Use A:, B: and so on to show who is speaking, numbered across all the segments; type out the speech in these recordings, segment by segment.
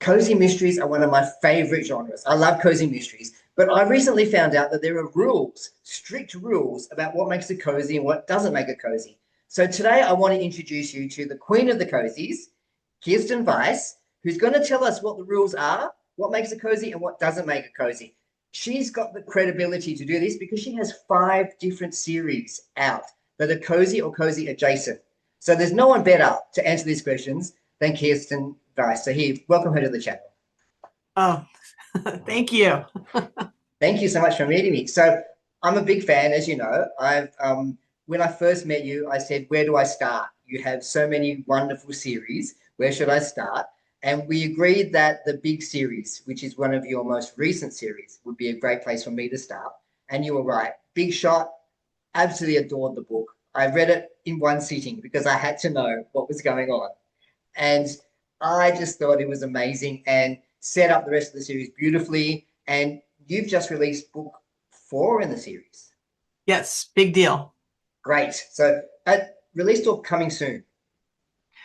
A: cozy mysteries are one of my favorite genres. I love cozy mysteries, but I recently found out that there are rules, strict rules about what makes a cozy and what doesn't make a cozy. So today I want to introduce you to the queen of the cozies, Kirsten Weiss, who's going to tell us what the rules are, what makes a cozy and what doesn't make a cozy. She's got the credibility to do this because she has 5 different series out that are cozy or cozy adjacent. So there's no one better to answer these questions than Kirsten Weiss. So here, welcome her to the channel.
B: Oh, thank you.
A: Thank you so much for meeting me. So I'm a big fan, as you know. When I first met you, I said, where do I start? You have so many wonderful series. Where should I start? And we agreed that the big series, which is one of your most recent series, would be a great place for me to start. And you were right. Big Shot, absolutely adored the book. I read it in one sitting because I had to know what was going on. And I just thought it was amazing and set up the rest of the series beautifully. And you've just released book 4 in the series.
B: Yes, big deal.
A: Great. So released or coming soon?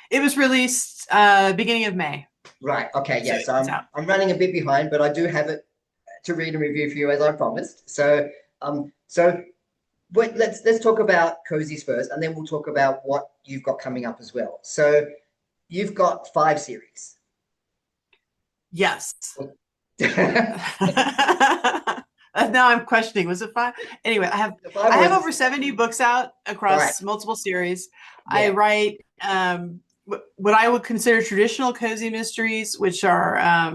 B: It was released beginning of May.
A: Right. Okay. Yeah. So I'm running a bit behind, but I do have it to read and review for you as I promised. So let's talk about cozies first, and then we'll talk about what you've got coming up as well. So you've got 5 series.
B: Yes. Now I'm questioning, was it 5? Anyway, I have over 70 books out across multiple series. Yeah. I write what I would consider traditional cozy mysteries, which are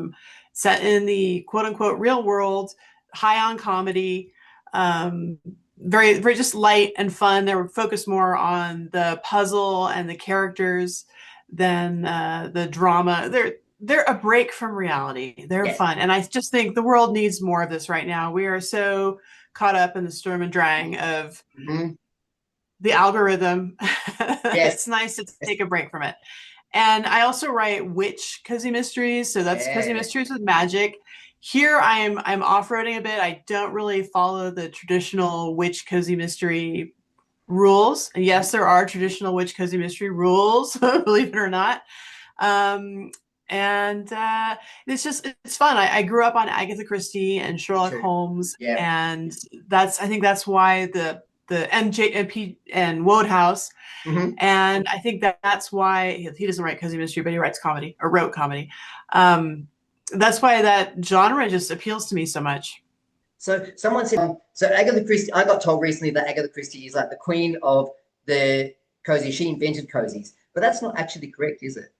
B: set in the quote unquote real world, high on comedy, very, very just light and fun. They're focused more on the puzzle and the characters than the drama. They're a break from reality. They're fun. And I just think the world needs more of this right now. We are so caught up in the storm and drang of the algorithm. It's nice to take a break from it. And I also write witch cozy mysteries. So that's cozy mysteries with magic. Here I'm off-roading a bit. I don't really follow the traditional witch cozy mystery rules. And yes, there are traditional witch cozy mystery rules, believe it or not. And it's fun. I grew up on Agatha Christie and Sherlock Holmes, and I think that's why the MJ and Wodehouse, and I think that's why he doesn't write cozy mystery, but he writes comedy or wrote comedy. That's why that genre just appeals to me so much.
A: So someone said, so Agatha Christie, I got told recently that Agatha Christie is like the queen of the cozy. She invented cozies, but that's not actually correct, is it?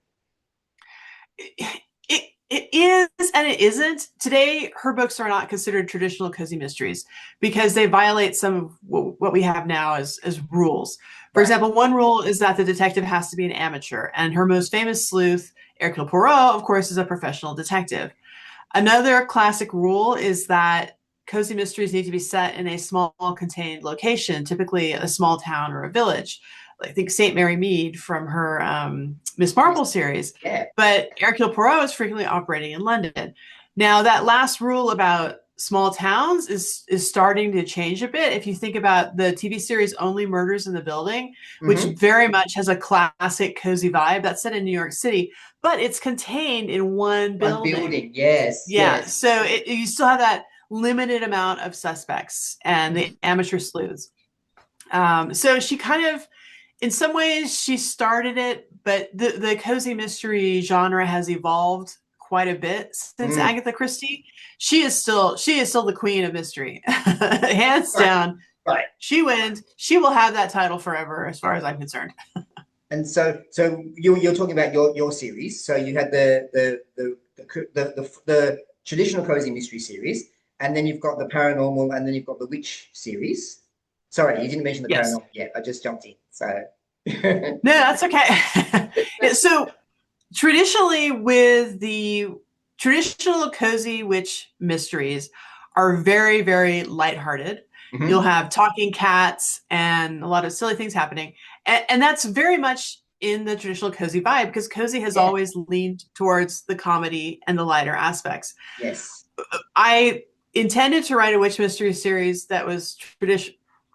B: It is and it isn't. Today, her books are not considered traditional cozy mysteries because they violate some of what we have now as rules. For example, one rule is that the detective has to be an amateur, and her most famous sleuth, Hercule Poirot, of course, is a professional detective. Another classic rule is that cozy mysteries need to be set in a small, contained location, typically a small town or a village. I think St. Mary Mead from her Miss Marple series. Yeah. But Hercule Poirot is frequently operating in London. Now, that last rule about small towns is starting to change a bit. If you think about the TV series Only Murders in the Building, which very much has a classic cozy vibe, that's set in New York City, but it's contained in one building.
A: One building, yes.
B: Yeah, yes. So you still have that limited amount of suspects and the amateur sleuths. So she kind of, in some ways, she started it, but the cozy mystery genre has evolved quite a bit since Agatha Christie. She is still the queen of mystery, hands down.
A: Right.
B: She wins. She will have that title forever, as far as I'm concerned.
A: And so you're talking about your series. So you had the traditional cozy mystery series, and then you've got the paranormal, and then you've got the witch series. Sorry, you didn't mention the paranormal yet. I just jumped in. So
B: no, that's okay. So traditionally, with the traditional cozy witch mysteries are very, very lighthearted. You'll have talking cats and a lot of silly things happening. And that's very much in the traditional cozy vibe because cozy has always leaned towards the comedy and the lighter aspects.
A: Yes.
B: I intended to write a witch mystery series that was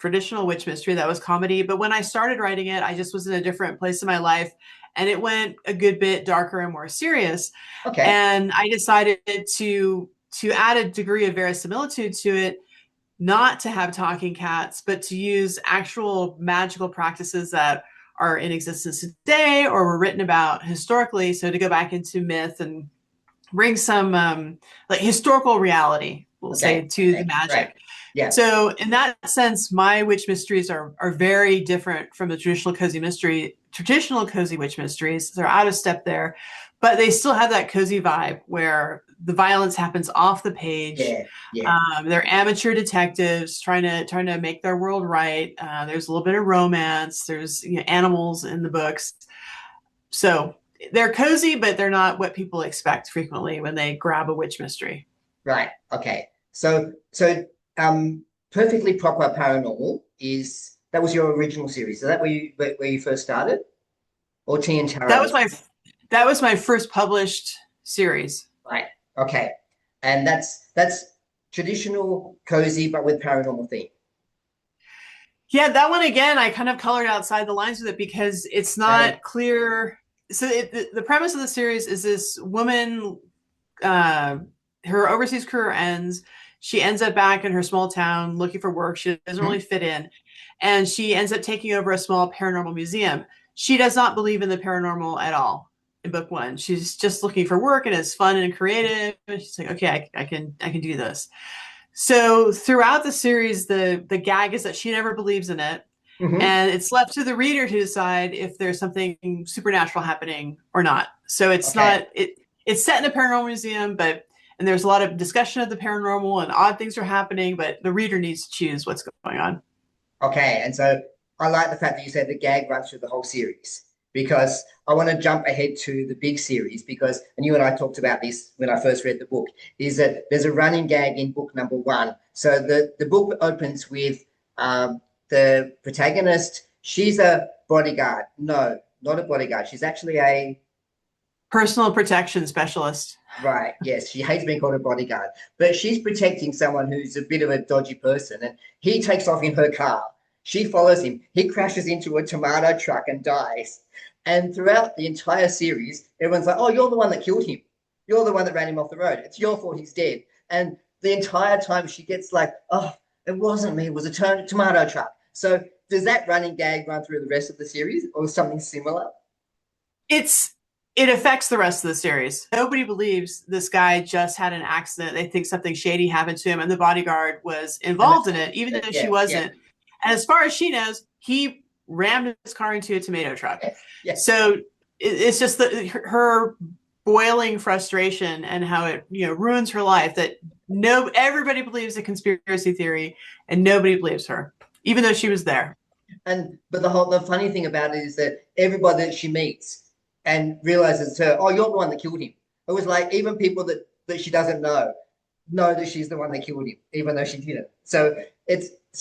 B: traditional witch mystery that was comedy. But when I started writing it, I just was in a different place in my life. and it went a good bit darker and more serious.
A: Okay.
B: And I decided to add a degree of verisimilitude to it, not to have talking cats, but to use actual magical practices that are in existence today or were written about historically. So to go back into myth and bring some like historical reality, we'll say, to the magic.
A: Right. Yeah.
B: So in that sense, my witch mysteries are very different from the traditional cozy witch mysteries. They're out of step there, but they still have that cozy vibe where the violence happens off the page.
A: Yeah.
B: They're amateur detectives trying to make their world right. There's a little bit of romance. There's animals in the books. So they're cozy, but they're not what people expect frequently when they grab a witch mystery.
A: Right. Okay. So Perfectly Proper Paranormal that was your original series. So that where you first started? Or Tea and Tarot?
B: That was my first published series.
A: Right. Okay. And that's traditional cozy, but with paranormal theme.
B: Yeah, that one again, I kind of colored outside the lines with it because it's not clear. So the premise of the series is this woman, her overseas career ends. She ends up back in her small town looking for work. She doesn't really fit in. And she ends up taking over a small paranormal museum. She does not believe in the paranormal at all in book one. She's just looking for work and it's fun and creative. And she's like, okay, I can do this. So throughout the series, the gag is that she never believes in it. And it's left to the reader to decide if there's something supernatural happening or not. So it's not, it's set in a paranormal museum, and there's a lot of discussion of the paranormal and odd things are happening, but the reader needs to choose what's going on.
A: Okay. And so I like the fact that you said the gag runs through the whole series, because I want to jump ahead to the big series and you and I talked about this when I first read the book, is that there's a running gag in book number 1. So the book opens with the protagonist. She's a bodyguard. No, not a bodyguard. She's actually a
B: personal protection specialist.
A: Right. Yes. She hates being called a bodyguard, but she's protecting someone who's a bit of a dodgy person, and he takes off in her car. She follows him. He crashes into a tomato truck and dies. And throughout the entire series, everyone's like, oh, you're the one that killed him. You're the one that ran him off the road. It's your fault he's dead. And the entire time she gets like, oh, it wasn't me. It was a tomato truck. So does that running gag run through the rest of the series or something similar?
B: It affects the rest of the series. Nobody believes this guy just had an accident. They think something shady happened to him and the bodyguard was involved in it, even though she wasn't. Yeah. And as far as she knows, he rammed his car into a tomato truck.
A: Yes.
B: So it's just her boiling frustration and how it ruins her life, that everybody believes a conspiracy theory and nobody believes her, even though she was there.
A: But the funny thing about it is that everybody that she meets and realizes it's her, oh, you're the one that killed him. It was like even people that she doesn't know that she's the one that killed him, even though she didn't. So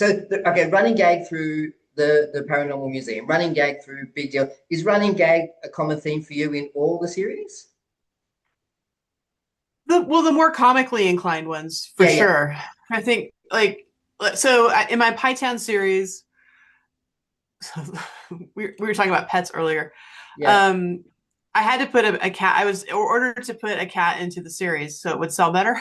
A: running gag through the Paranormal Museum, running gag through Big Deal. Is running gag a common theme for you in all the series?
B: The more comically inclined ones, for sure. I think, so in my Pytown series, we were talking about pets earlier. Yeah. I had to put a cat. I was ordered to put a cat into the series so it would sell better.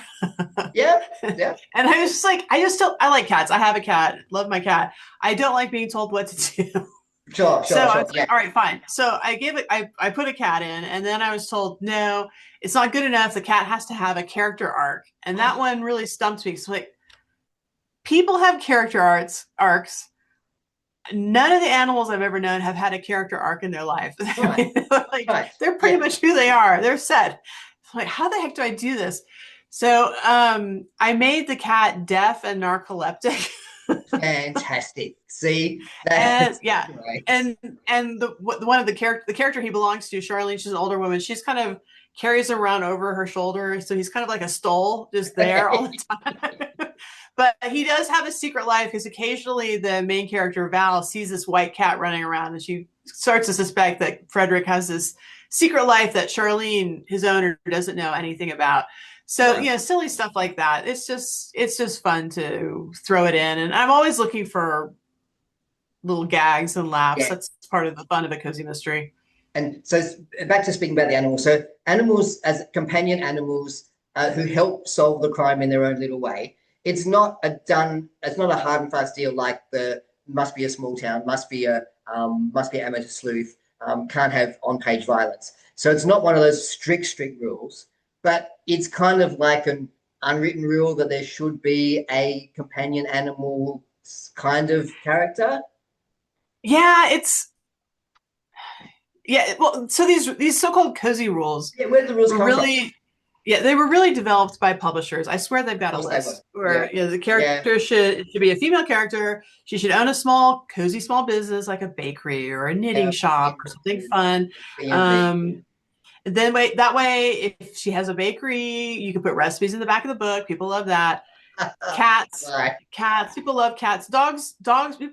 A: Yeah.
B: And I was just like, I like cats. I have a cat. Love my cat. I don't like being told what to do.
A: Sure.
B: So I was like, all right, fine. So I put a cat in, and then I was told, no, it's not good enough. The cat has to have a character arc. And that one really stumped me. So people have character arcs. None of the animals I've ever known have had a character arc in their life. Right. They're pretty much who they are. They're set. I'm like, how the heck do I do this? So I made the cat deaf and narcoleptic.
A: Fantastic. See,
B: and the character he belongs to, Charlene, she's an older woman. She's kind of carries him around over her shoulder, so he's kind of like a stole, just there all the time. But he does have a secret life, because occasionally the main character, Val, sees this white cat running around, and she starts to suspect that Frederick has this secret life that Charlene, his owner, doesn't know anything about. So, silly stuff like that. It's just fun to throw it in. And I'm always looking for little gags and laughs. Yeah. That's part of the fun of a cozy mystery.
A: And so back to speaking about the animals. So animals as companion animals who help solve the crime in their own little way. It's not a hard and fast deal like the must be a small town, must be amateur sleuth, can't have on-page violence. So it's not one of those strict rules, but it's kind of like an unwritten rule that there should be a companion animal kind of character.
B: Yeah, well, so these so-called cozy rules,
A: where do the rules come from?
B: They were really developed by publishers. I swear they've got a list where the character should be a female character. She should own a cozy small business like a bakery or a knitting shop or something fun. Then that way, if she has a bakery, you can put recipes in the back of the book. People love that. Cats, people love cats. Dogs.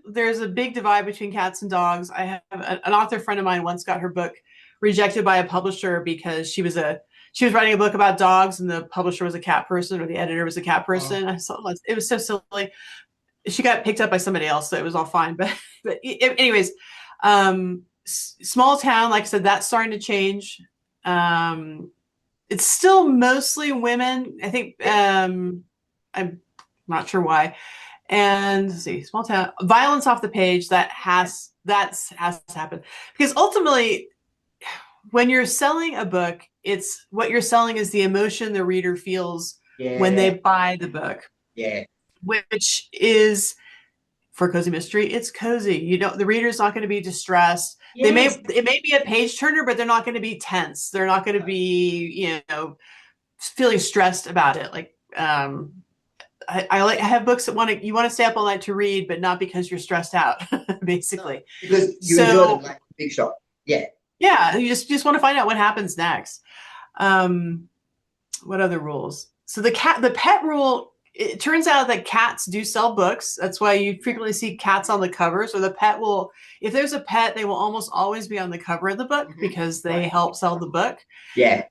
B: There's a big divide between cats and dogs. I have an author friend of mine once got her book rejected by a publisher because she was writing a book about dogs and the publisher was a cat person or the editor was a cat person. I saw it was so silly. She got picked up by somebody else, so it was all fine. But anyways, small town, like I said, that's starting to change. It's still mostly women. I think I'm not sure why. And let's see, small town violence off the page that has to happen because ultimately, when you're selling a book, it's what you're selling is the emotion the reader feels when they buy the book.
A: Yeah,
B: which is for cozy mystery. It's cozy. The reader's not going to be distressed. Yes. It may be a page turner, but they're not going to be tense. They're not going to be feeling stressed about it. Like I have books that you want to stay up all night to read, but not because you're stressed out, basically. No,
A: because you enjoy them like Big Shot. Yeah.
B: Yeah, you just want to find out what happens next. What other rules? So the pet rule, it turns out that cats do sell books. That's why you frequently see cats on the covers, or the pet will, if there's a pet, they will almost always be on the cover of the book because they help sell the book.
A: Yeah.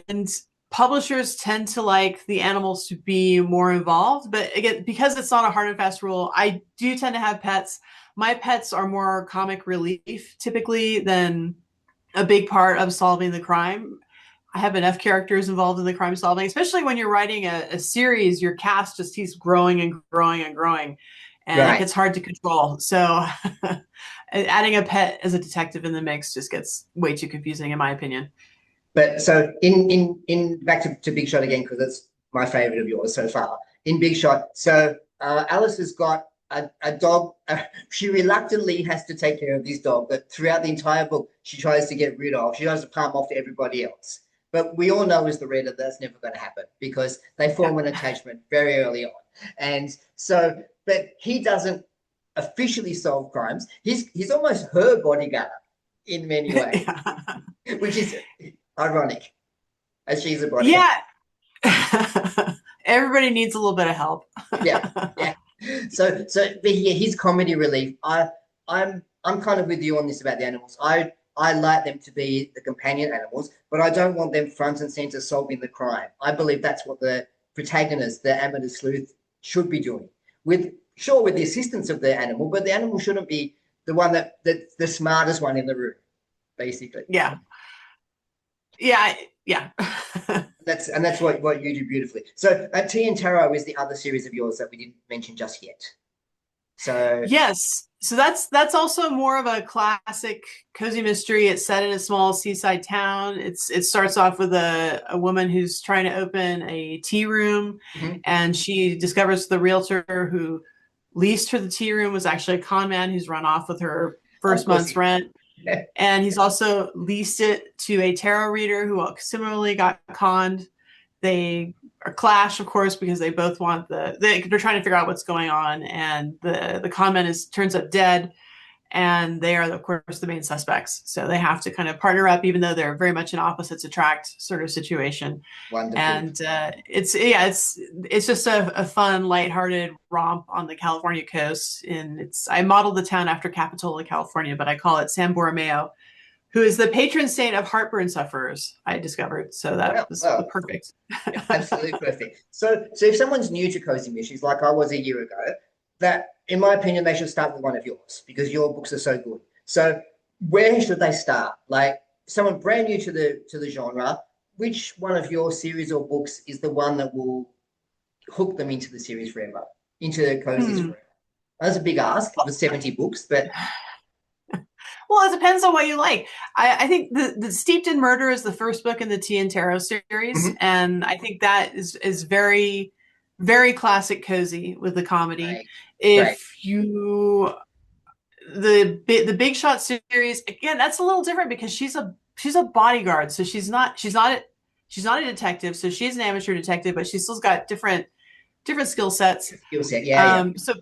B: And publishers tend to like the animals to be more involved, but again, because it's not a hard and fast rule, I do tend to have pets. My pets are more comic relief typically than a big part of solving the crime. I have enough characters involved in the crime solving, especially when you're writing a series, your cast just keeps growing and growing and growing, and it gets hard to control. So adding a pet as a detective in the mix just gets way too confusing, in my opinion.
A: But so in back to Big Shot again, because it's my favorite of yours so far. In Big Shot, so Alice has got a dog. She reluctantly has to take care of this dog that throughout the entire book she tries to get rid of. She tries to palm off to everybody else. But we all know as the reader that's never going to happen because they form an attachment very early on. And so, but he doesn't officially solve crimes. He's almost her bodyguard in many ways, which is ironic, as she's a bodyguard.
B: Yeah. Everybody needs a little bit of help.
A: Yeah. So his comedy relief. I'm kind of with you on this about the animals. I like them to be the companion animals, but I don't want them front and center solving the crime. I believe that's what the protagonist, the amateur sleuth, should be doing. With the assistance of the animal, but the animal shouldn't be the one that's the smartest one in the room, basically.
B: Yeah.
A: That's what you do beautifully. So Tea and Tarot is the other series of yours that we didn't mention just yet. So
B: yes. So that's also more of a classic cozy mystery. It's set in a small seaside town. It starts off with a woman who's trying to open a tea room, and she discovers the realtor who leased her the tea room was actually a con man who's run off with her first month's rent. And he's also leased it to a tarot reader who similarly got conned. They are clash, of course, because they both want they're trying to figure out what's going on, and the con man turns up dead, and they are, of course, the main suspects. So they have to kind of partner up, even though they're very much an opposites attract sort of situation.
A: Wonderful.
B: And it's just a fun, lighthearted romp on the California coast. And I modeled the town after Capitola, California, but I call it San Borromeo, who is the patron saint of heartburn sufferers, I discovered. So that was perfect.
A: Absolutely perfect. So if someone's new to cozy mysteries, like I was a year ago, that, in my opinion, they should start with one of yours because your books are so good. So where should they start? Like someone brand new to the genre, which one of your series or books is the one that will hook them into the series forever, into the cozies forever? That's a big ask for 70 books, but
B: well, it depends on what you like. I think the Steeped in Murder is the first book in the Tea and Tarot series, and I think that is very, very classic cozy with the comedy.
A: Right.
B: If you the Big Shot series, again, that's a little different because she's a bodyguard, so she's not a detective, so she's an amateur detective, but she's still got different skill sets.
A: Skill set, yeah.
B: So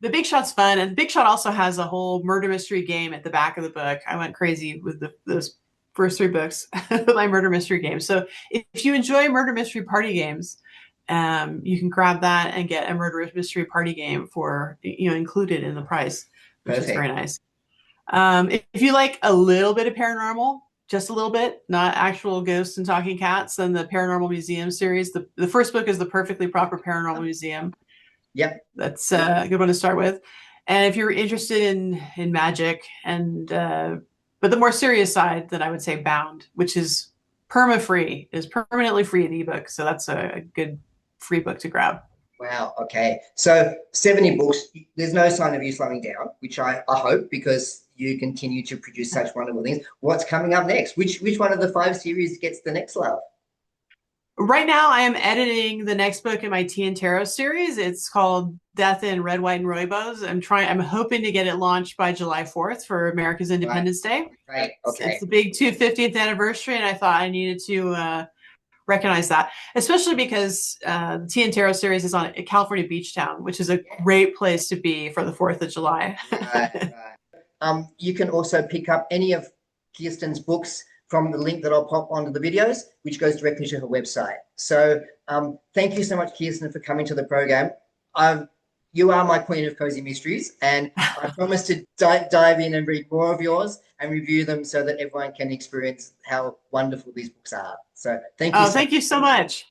B: the Big Shot's fun, and Big Shot also has a whole murder mystery game at the back of the book. I went crazy with those first 3 books with my murder mystery game. So if you enjoy murder mystery party games, you can grab that and get a murder mystery party game for included in the price, which is very nice. If you like a little bit of paranormal, just a little bit, not actual ghosts and talking cats, then the Paranormal Museum series. The first book is The Perfectly Proper Paranormal Museum.
A: Yep.
B: That's a good one to start with. And if you're interested in magic and but the more serious side, then I would say Bound, which is perma-free, is permanently free in ebook. So that's a good free book to grab.
A: Wow. Okay. So 70 books. There's no sign of you slowing down, which I hope, because you continue to produce such wonderful things. What's coming up next? Which one of the 5 series gets the next love?
B: Right now, I am editing the next book in my Tea and Tarot series. It's called Death in Red, White, and Rooibos. I'm hoping to get it launched by July 4th for America's Independence Day.
A: Right. Okay.
B: It's the big 250th anniversary, and I thought I needed to recognize that, especially because the Tea and Tarot series is on California Beach Town, which is a great place to be for the 4th of July.
A: Right. You can also pick up any of Kirsten's books from the link that I'll pop onto the videos, which goes directly to her website. So thank you so much, Kirsten, for coming to the program. You are my queen of cozy mysteries, and I promise to dive in and read more of yours and review them so that everyone can experience how wonderful these books are. So thank you.
B: Thank you so much.